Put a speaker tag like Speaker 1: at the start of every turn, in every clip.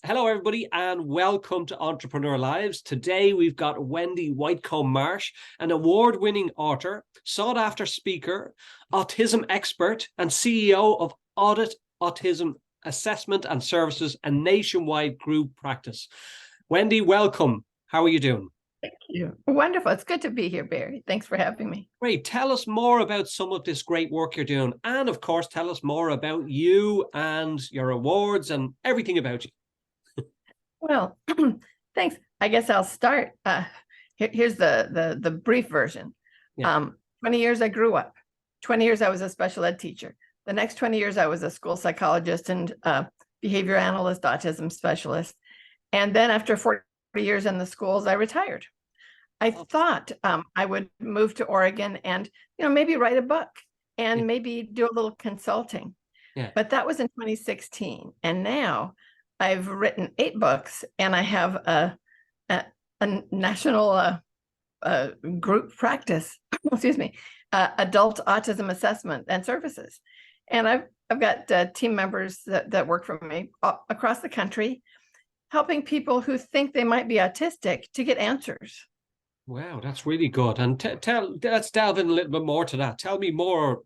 Speaker 1: Hello, everybody, and welcome to Entrepreneur Lives. Today, we've got Wendela Whitcomb Marsh, an award-winning author, sought-after speaker, autism expert, and CEO of Adult Autism Assessment and Services, a nationwide group practice. Wendy, welcome. How are you doing?
Speaker 2: Thank you. Wonderful. It's good to be here, Barry. Thanks for having me.
Speaker 1: Great. Tell us more about some of this great work you're doing. And of course, tell us more about you and your awards and everything about you.
Speaker 2: Well, thanks. I guess I'll start. Here's the brief version.
Speaker 1: Yeah.
Speaker 2: 20 years I grew up. 20 years I was a special ed teacher. The next 20 years I was a school psychologist and behavior analyst, autism specialist. And then after 40 years in the schools, I retired. I thought I would move to Oregon and, maybe write a book and maybe do a little consulting.
Speaker 1: Yeah.
Speaker 2: But that was in 2016. And now I've written 8 books and I have a national group practice, excuse me, Adult Autism Assessment and Services. And I've got team members that work for me across the country, helping people who think they might be autistic to get answers.
Speaker 1: Wow, that's really good. And let's delve in a little bit more to that. Tell me more,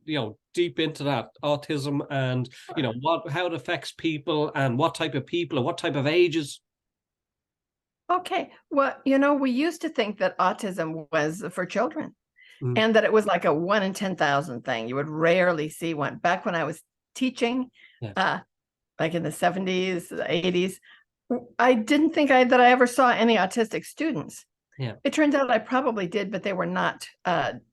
Speaker 1: deep into that autism and, how it affects people and what type of people and what type of ages.
Speaker 2: Okay. Well, we used to think that autism was for children and that it was like a 1 in 10,000 thing. You would rarely see one. Back when I was teaching, like in the 70s, the 80s, I didn't think that I ever saw any autistic students.
Speaker 1: Yeah.
Speaker 2: It turns out I probably did, but they were not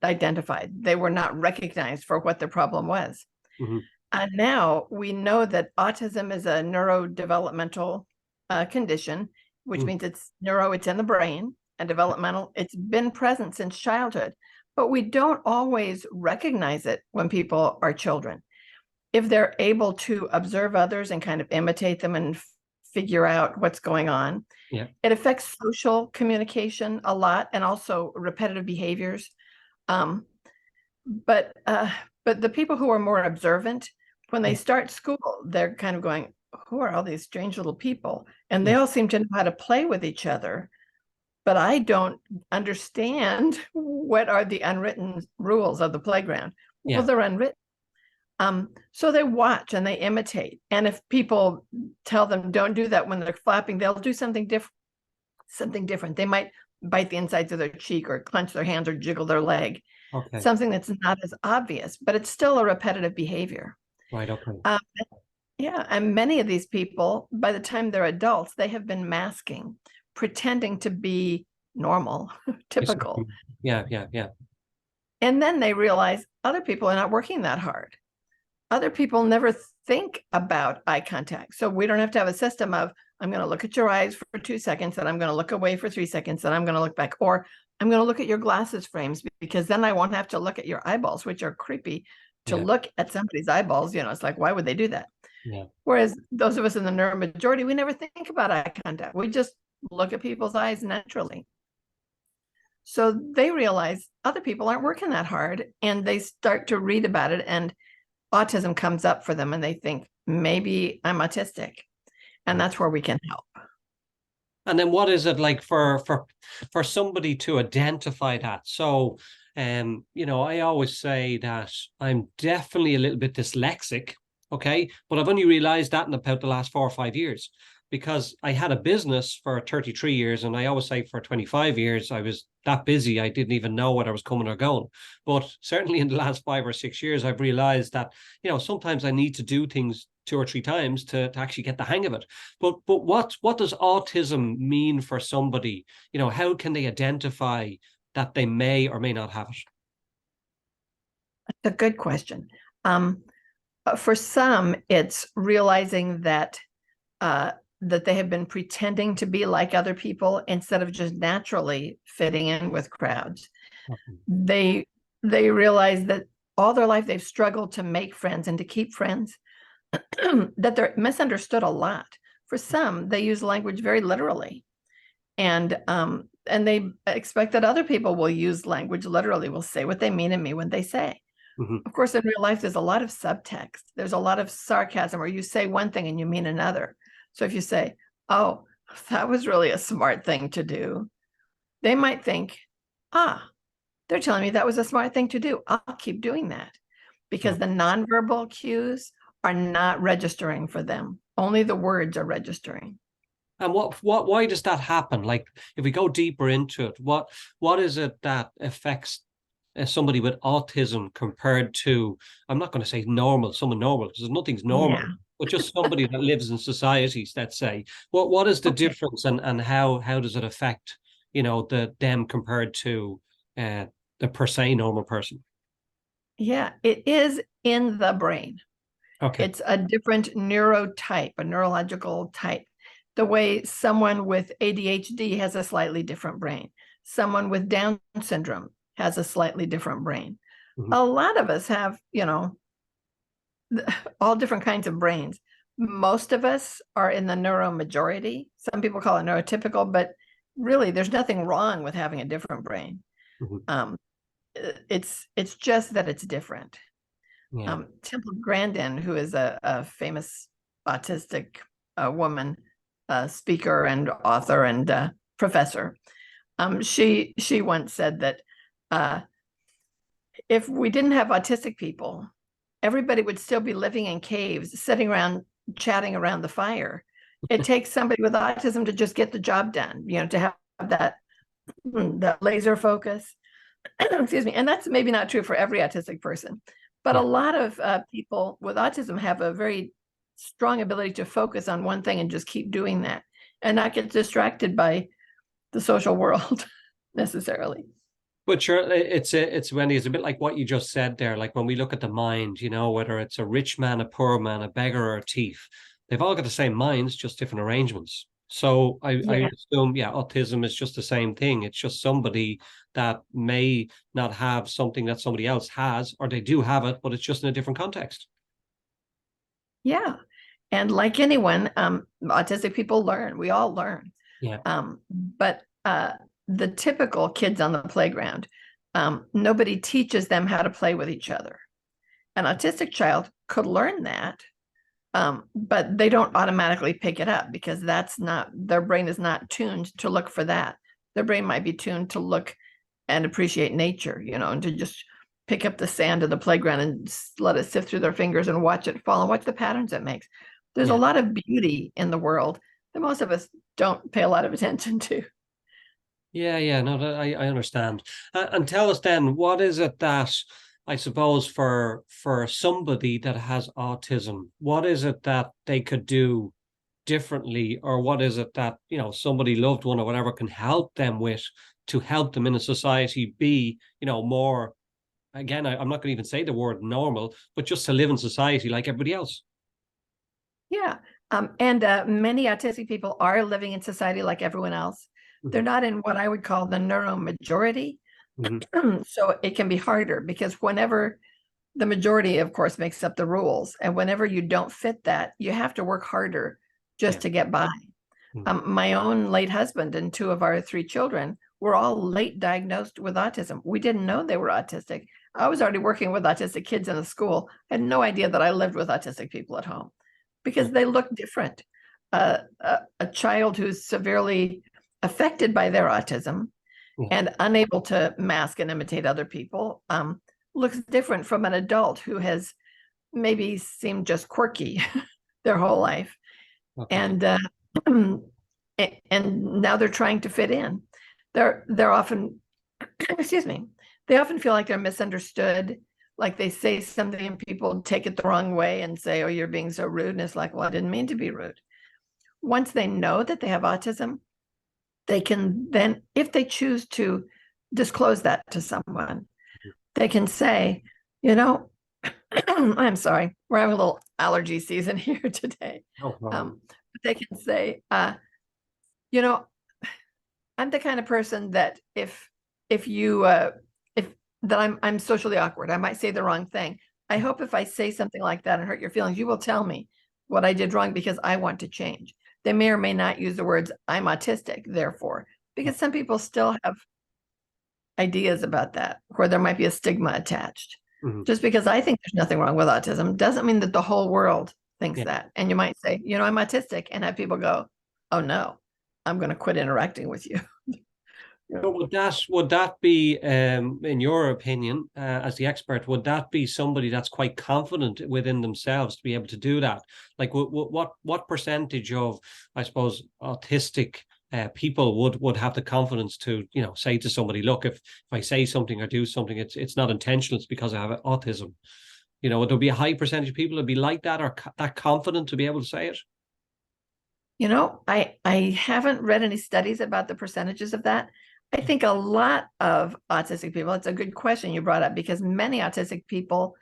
Speaker 2: identified. They were not recognized for what their problem was.
Speaker 1: Mm-hmm.
Speaker 2: And now we know that autism is a neurodevelopmental condition, which means it's in the brain, and developmental. It's been present since childhood, but we don't always recognize it when people are children. If they're able to observe others and kind of imitate them and figure out what's going on.
Speaker 1: Yeah.
Speaker 2: It affects social communication a lot and also repetitive behaviors. But the people who are more observant, when they start school, they're kind of going, who are all these strange little people? And they all seem to know how to play with each other. But I don't understand what are the unwritten rules of the playground.
Speaker 1: Yeah.
Speaker 2: Well, they're unwritten. So they watch and they imitate. And if people tell them don't do that when they're flapping, they'll do something different. They might bite the insides of their cheek or clench their hands or jiggle their leg.
Speaker 1: Okay.
Speaker 2: Something that's not as obvious, but it's still a repetitive behavior.
Speaker 1: Right. Okay.
Speaker 2: Yeah. And many of these people, by the time they're adults, they have been masking, pretending to be normal, typical.
Speaker 1: Yeah.
Speaker 2: And then they realize other people are not working that hard. Other people never think about eye contact. So we don't have to have a system of, I'm going to look at your eyes for 2 seconds, and I'm going to look away for 3 seconds, and I'm going to look back. Or I'm going to look at your glasses frames, because then I won't have to look at your eyeballs, which are creepy to look at somebody's eyeballs. It's like, why would they do that?
Speaker 1: Yeah.
Speaker 2: Whereas those of us in the neuromajority, we never think about eye contact. We just look at people's eyes naturally. So they realize other people aren't working that hard, and they start to read about it, and autism comes up for them and they think, maybe I'm autistic. And that's where we can help.
Speaker 1: And then what is it like for somebody to identify that? So, I always say that I'm definitely a little bit dyslexic, okay? But I've only realized that in about the last 4 or 5 years, because I had a business for 33 years. And I always say for 25 years, I was that busy, I didn't even know whether I was coming or going. But certainly in the last 5 or 6 years, I've realized that, sometimes I need to do things 2 or 3 times to actually get the hang of it. But what does autism mean for somebody? How can they identify that they may or may not have it?
Speaker 2: That's a good question. For some, it's realizing that they have been pretending to be like other people instead of just naturally fitting in with crowds. Okay. They realize that all their life they've struggled to make friends and to keep friends, that they're misunderstood a lot. For some, they use language very literally, and they expect that other people will use language literally, will say what they mean to me when they say. Mm-hmm. Of course, in real life, there's a lot of subtext. There's a lot of sarcasm, or you say one thing and you mean another. So if you say, oh, that was really a smart thing to do. They might think, they're telling me that was a smart thing to do. I'll keep doing that, because the nonverbal cues are not registering for them. Only the words are registering.
Speaker 1: And why does that happen? Like, if we go deeper into it, what is it that affects somebody with autism compared to, I'm not going to say someone normal, because nothing's normal,
Speaker 2: Yeah.
Speaker 1: but just somebody that lives in societies, let's say. What is the difference, and how does it affect, them compared to the per se normal person?
Speaker 2: Yeah, it is in the brain.
Speaker 1: Okay.
Speaker 2: It's a different neurotype, a neurological type. The way someone with ADHD has a slightly different brain. Someone with Down syndrome has a slightly different brain.
Speaker 1: Mm-hmm.
Speaker 2: A lot of us have, all different kinds of brains. Most of us are in the neuromajority. Some people call it neurotypical, but really there's nothing wrong with having a different brain.
Speaker 1: Mm-hmm.
Speaker 2: It's just that it's different.
Speaker 1: Yeah.
Speaker 2: Temple Grandin, who is a famous autistic woman, speaker and author and professor, she once said that if we didn't have autistic people, everybody would still be living in caves, sitting around chatting around the fire. It takes somebody with autism to just get the job done, to have that laser focus. Excuse me. And that's maybe not true for every autistic person, but a lot of people with autism have a very strong ability to focus on one thing and just keep doing that and not get distracted by the social world necessarily.
Speaker 1: But sure, it's Wendy, it's a bit like what you just said there. Like, when we look at the mind, whether it's a rich man, a poor man, a beggar, or a thief, they've all got the same minds, just different arrangements. So I assume, autism is just the same thing. It's just somebody that may not have something that somebody else has, or they do have it, but it's just in a different context.
Speaker 2: Yeah. And like anyone, autistic people learn. We all learn.
Speaker 1: Yeah.
Speaker 2: But the typical kids on the playground, nobody teaches them how to play with each other. An autistic child could learn that, but they don't automatically pick it up because their brain is not tuned to look for that. Their brain might be tuned to look and appreciate nature, and to just pick up the sand of the playground and let it sift through their fingers and watch it fall and watch the patterns it makes. There's a lot of beauty in the world that most of us don't pay a lot of attention to.
Speaker 1: Yeah, no, I understand. And tell us then, what is it that, I suppose, for somebody that has autism, what is it that they could do differently, or what is it that, somebody loved one or whatever can help them with, to help them in a society be, more, again, I'm not going to even say the word normal, but just to live in society like everybody else.
Speaker 2: Yeah. And many autistic people are living in society like everyone else. They're not in what I would call the neuromajority. So it can be harder because whenever the majority, of course, makes up the rules, and whenever you don't fit that, you have to work harder just to get by. My own late husband and two of our three children were all late diagnosed with autism. We didn't know they were autistic. I was already working with autistic kids in the school. I had no idea that I lived with autistic people at home because they look different. A child who's severely affected by their autism and unable to mask and imitate other people looks different from an adult who has maybe seemed just quirky their whole life. And now they're trying to fit in. They're often, excuse me, they often feel like they're misunderstood, like they say something and people take it the wrong way and say, oh, you're being so rude. And it's like, well, I didn't mean to be rude. Once they know that they have autism, they can then, if they choose to disclose that to someone, they can say, I'm sorry, we're having a little allergy season here today. They can say, I'm the kind of person that if I'm socially awkward, I might say the wrong thing. I hope if I say something like that and hurt your feelings, you will tell me what I did wrong because I want to change. They may or may not use the words, I'm autistic, therefore, because some people still have ideas about that where there might be a stigma attached. Just because I think there's nothing wrong with autism doesn't mean that the whole world thinks that. And you might say, I'm autistic, and have people go, oh no, I'm going to quit interacting with you.
Speaker 1: But would that be, in your opinion, as the expert, would that be somebody that's quite confident within themselves to be able to do that? Like, what percentage of, I suppose, autistic people would have the confidence to, say to somebody, look, if I say something or do something, it's not intentional, it's because I have autism. Would there be a high percentage of people that'd be like that, or that confident to be able to say it?
Speaker 2: I haven't read any studies about the percentages of that. I think a lot of autistic people, it's a good question you brought up, because many autistic people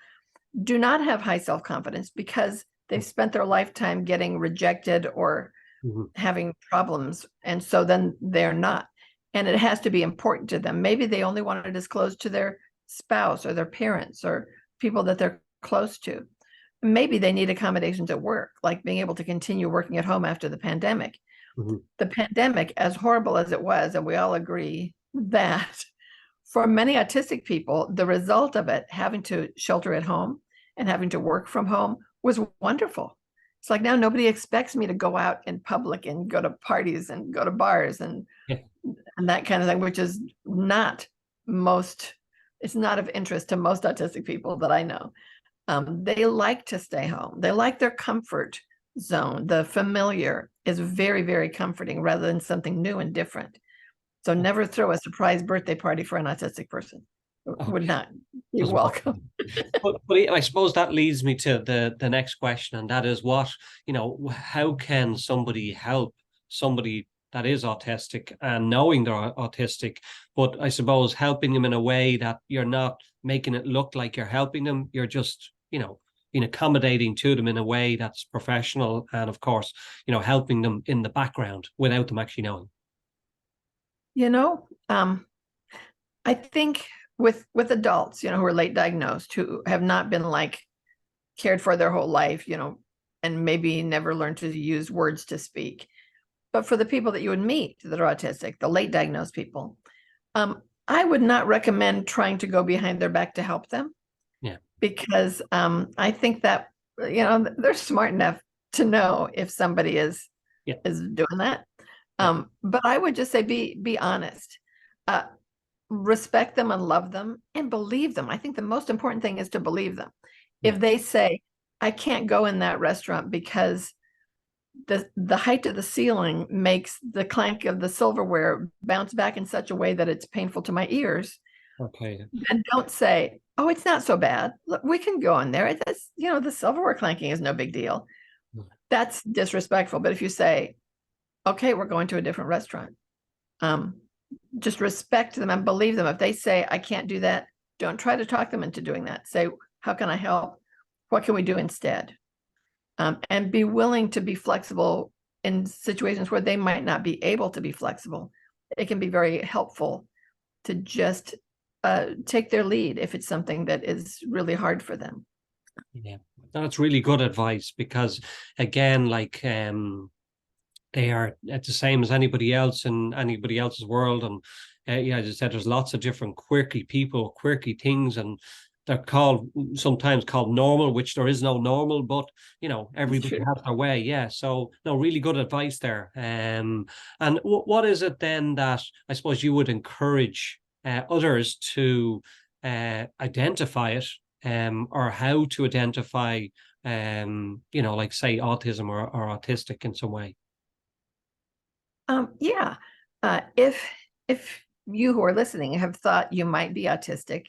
Speaker 2: do not have high self-confidence because they've spent their lifetime getting rejected or having problems. And so then they're not. And it has to be important to them. Maybe they only want to disclose to their spouse or their parents or people that they're close to. Maybe they need accommodations at work, like being able to continue working at home after the pandemic. The pandemic, as horrible as it was, and we all agree that for many autistic people, the result of it, having to shelter at home and having to work from home, was wonderful. It's like now nobody expects me to go out in public and go to parties and go to bars and that kind of thing, which is it's not of interest to most autistic people that I know. They like to stay home. They like their comfort zone. The familiar is very, very comforting rather than something new and different. So never throw a surprise birthday party for an autistic person. Would not be welcome.
Speaker 1: But I suppose that leads me to the next question, and that is how can somebody help somebody that is autistic and knowing they're autistic, but I suppose helping them in a way that you're not making it look like you're helping them. You're just, being accommodating to them in a way that's professional, and of course, helping them in the background without them actually knowing.
Speaker 2: I think with adults, who are late diagnosed, who have not been cared for their whole life, and maybe never learned to use words to speak. But for the people that you would meet that are autistic, the late diagnosed people, I would not recommend trying to go behind their back to help them.
Speaker 1: Yeah.
Speaker 2: Because I think that, they're smart enough to know if somebody is doing that. But I would just say, be honest, respect them and love them and believe them. I think the most important thing is to believe them. Yeah. If they say, I can't go in that restaurant because the height of the ceiling makes the clank of the silverware bounce back in such a way that it's painful to my ears.
Speaker 1: Okay.
Speaker 2: And don't say, oh, it's not so bad. Look, we can go in there. That's, the silverware clanking is no big deal. That's disrespectful. But if you say, okay, we're going to a different restaurant, just respect them and believe them. If they say, I can't do that, don't try to talk them into doing that. Say, how can I help? What can we do instead? And be willing to be flexible in situations where they might not be able to be flexible. It can be very helpful to just take their lead if it's something that is really hard for them.
Speaker 1: Yeah, that's really good advice, because again, they are the same as anybody else in anybody else's world. And as I said, there's lots of different quirky people, quirky things, and they're sometimes called normal, which there is no normal, but everybody has their way. Yeah. So no, really good advice there. And what is it then that I suppose you would encourage others to identify it, or how to identify, say autism or autistic in some way?
Speaker 2: If you who are listening have thought you might be autistic,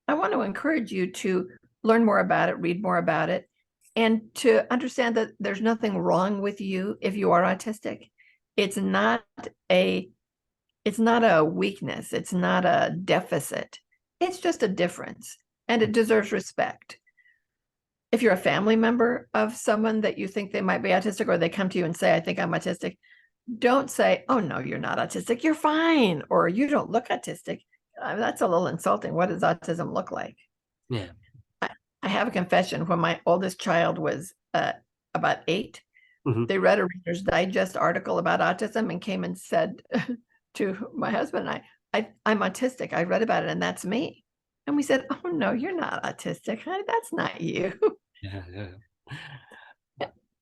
Speaker 2: I want to encourage you to learn more about it, read more about it, and to understand that there's nothing wrong with you if you are autistic. It's not a weakness. It's not a deficit. It's just a difference, and it deserves respect. If you're a family member of someone that you think they might be autistic, or they come to you and say, I think I'm autistic, don't say, oh, no, you're not autistic. You're fine. Or you don't look autistic. That's a little insulting. What does autism look like?
Speaker 1: Yeah.
Speaker 2: I have a confession. When my oldest child was about 8, they read a Reader's Digest article about autism and came and said to my husband and I'm autistic. I read about it, and that's me. And we said, oh, no, you're not autistic. Honey, that's not you.
Speaker 1: Yeah.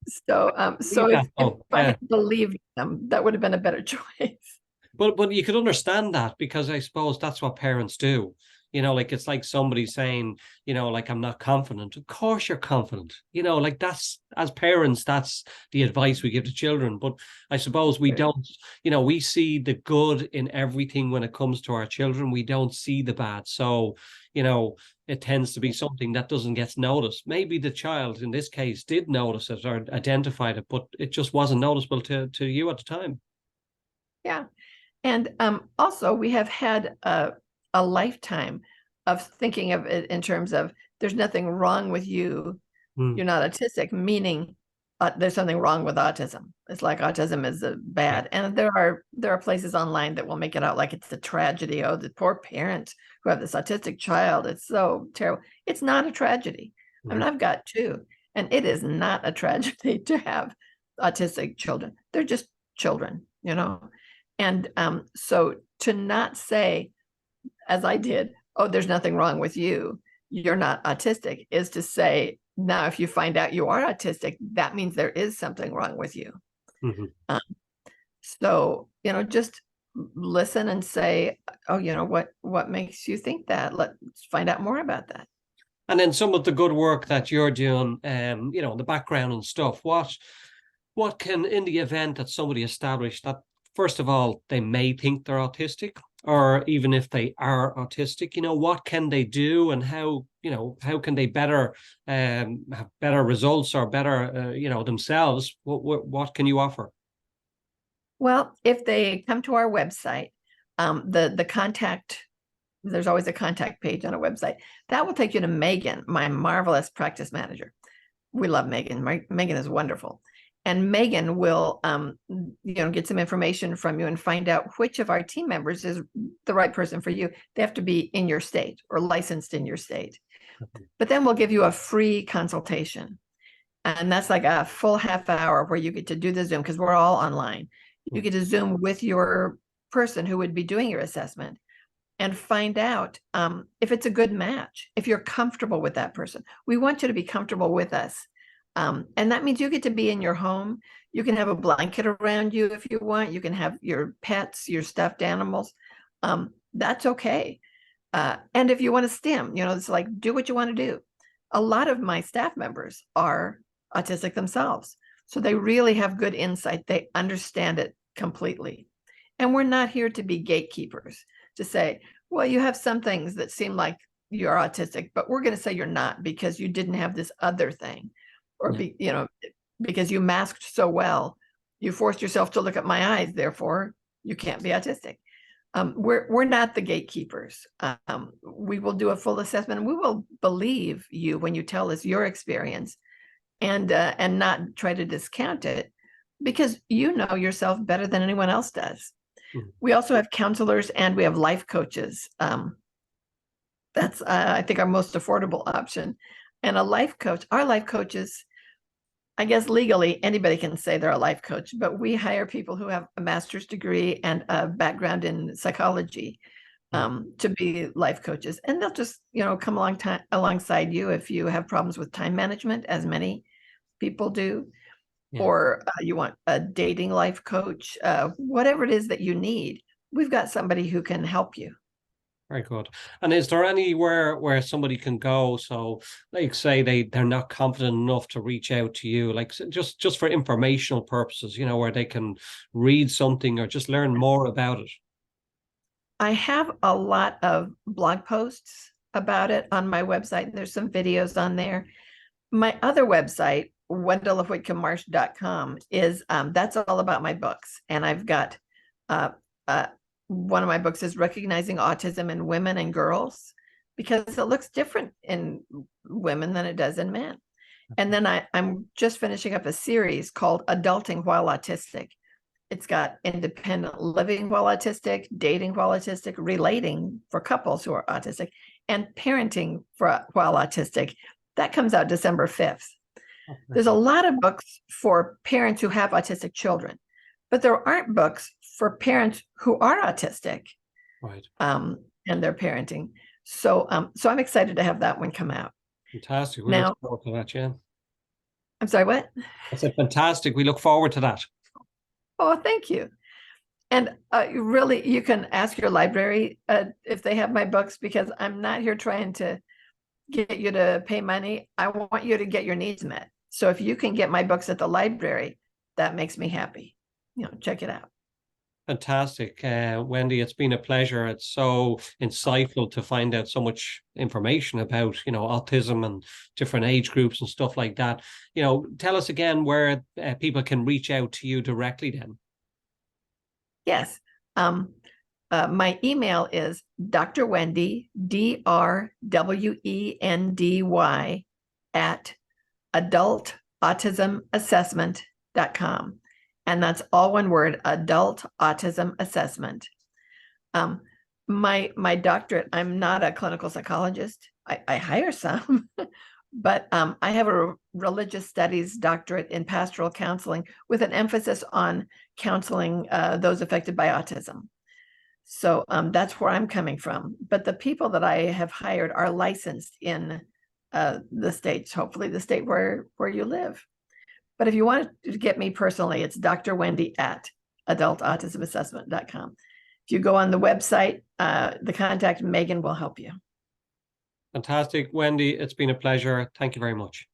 Speaker 2: So
Speaker 1: Yeah.
Speaker 2: if
Speaker 1: Oh,
Speaker 2: I
Speaker 1: yeah.
Speaker 2: had believed them, that would have been a better choice.
Speaker 1: But you could understand that, because I suppose that's what parents do. Like it's like somebody saying, like, I'm not confident. Of course you're confident. Like, that's, as parents, that's the advice we give to children. But I suppose we don't, we see the good in everything when it comes to our children. We don't see the bad. So, it tends to be something that doesn't get noticed. Maybe the child in this case did notice it or identified it, but it just wasn't noticeable to you at the time.
Speaker 2: Yeah. And also, we have had a lifetime of thinking of it in terms of there's nothing wrong with you.
Speaker 1: Hmm.
Speaker 2: You're not autistic, meaning there's something wrong with autism. It's like autism is bad. And there are places online that will make it out like it's a tragedy. Oh, the poor parents who have this autistic child. It's so terrible. It's not a tragedy. I mean, I've got two, and it is not a tragedy to have autistic children. They're just children, And so to not say, as I did, oh, there's nothing wrong with you, you're not autistic, is to say, now, if you find out you are autistic, that means there is something wrong with you.
Speaker 1: Mm-hmm.
Speaker 2: So, just listen and say, oh, what makes you think that? Let's find out more about that.
Speaker 1: And then some of the good work that you're doing, the background and stuff, what can, in the event that somebody established that, first of all, they may think they're autistic, or even if they are autistic, what can they do, and how can they better have better results, or better, themselves? What can you offer?
Speaker 2: Well, if they come to our website, the contact, there's always a contact page on a website that will take you to Megan, my marvelous practice manager. We love Megan. Megan is wonderful. And Megan will, get some information from you and find out which of our team members is the right person for you. They have to be in your state or licensed in your state. But then we'll give you a free consultation. And that's like a full half hour where you get to do the Zoom, because we're all online. You get to Zoom with your person who would be doing your assessment and find out if it's a good match, if you're comfortable with that person. We want you to be comfortable with us. And that means you get to be in your home. You can have a blanket around you if you want. You can have your pets, your stuffed animals. That's okay. And if you want to stim, it's like, do what you want to do. A lot of my staff members are autistic themselves. So they really have good insight. They understand it completely. And we're not here to be gatekeepers to say, well, you have some things that seem like you're autistic, but we're going to say you're not because you didn't have this other thing, or because you masked so well, you forced yourself to look at my eyes, therefore you can't be autistic. We're not the gatekeepers. We will do a full assessment, and we will believe you when you tell us your experience, and not try to discount it, because you know yourself better than anyone else does. We also have counselors, and we have life coaches. That's I think our most affordable option. And our life coaches, I guess legally anybody can say they're a life coach, but we hire people who have a master's degree and a background in psychology to be life coaches. And they'll just, come alongside you if you have problems with time management, as many people do, or you want a dating life coach, whatever it is that you need, we've got somebody who can help you.
Speaker 1: Very good. And is there anywhere where somebody can go? So, like, say they're not confident enough to reach out to you, like just for informational purposes, where they can read something or just learn more about it.
Speaker 2: I have a lot of blog posts about it on my website. There's some videos on there. My other website, WendelaWhitcombMarsh.com, is that's all about my books. And I've got one of my books is Recognizing Autism in Women and Girls, because it looks different in women than it does in men. And then I'm just finishing up a series called Adulting While Autistic. It's got independent living while autistic, dating while autistic, relating for couples who are autistic, and parenting while autistic. That comes out December 5th. There's a lot of books for parents who have autistic children, but there aren't books for parents who are autistic,
Speaker 1: right?
Speaker 2: And their parenting. So I'm excited to have that one come out.
Speaker 1: Fantastic. We
Speaker 2: Now,
Speaker 1: look forward to that, yeah.
Speaker 2: I'm sorry, what?
Speaker 1: I said fantastic. We look forward to that.
Speaker 2: Oh, thank you. And really, you can ask your library if they have my books, because I'm not here trying to get you to pay money. I want you to get your needs met. So if you can get my books at the library, that makes me happy. Check it out.
Speaker 1: Fantastic. Wendy, it's been a pleasure. It's so insightful to find out so much information about, autism and different age groups and stuff like that. Tell us again where people can reach out to you directly then.
Speaker 2: Yes. My email is Dr. Wendy, DRWENDY at adultautismassessment.com. And that's all one word, Adult Autism Assessment. My doctorate, I'm not a clinical psychologist. I hire some, but I have a religious studies doctorate in pastoral counseling with an emphasis on counseling those affected by autism. So that's where I'm coming from. But the people that I have hired are licensed in the states, hopefully the state where you live. But if you want to get me personally, it's Dr. Wendy at adultautismassessment.com. If you go on the website, the contact Megan will help you.
Speaker 1: Fantastic. Wendy, it's been a pleasure. Thank you very much.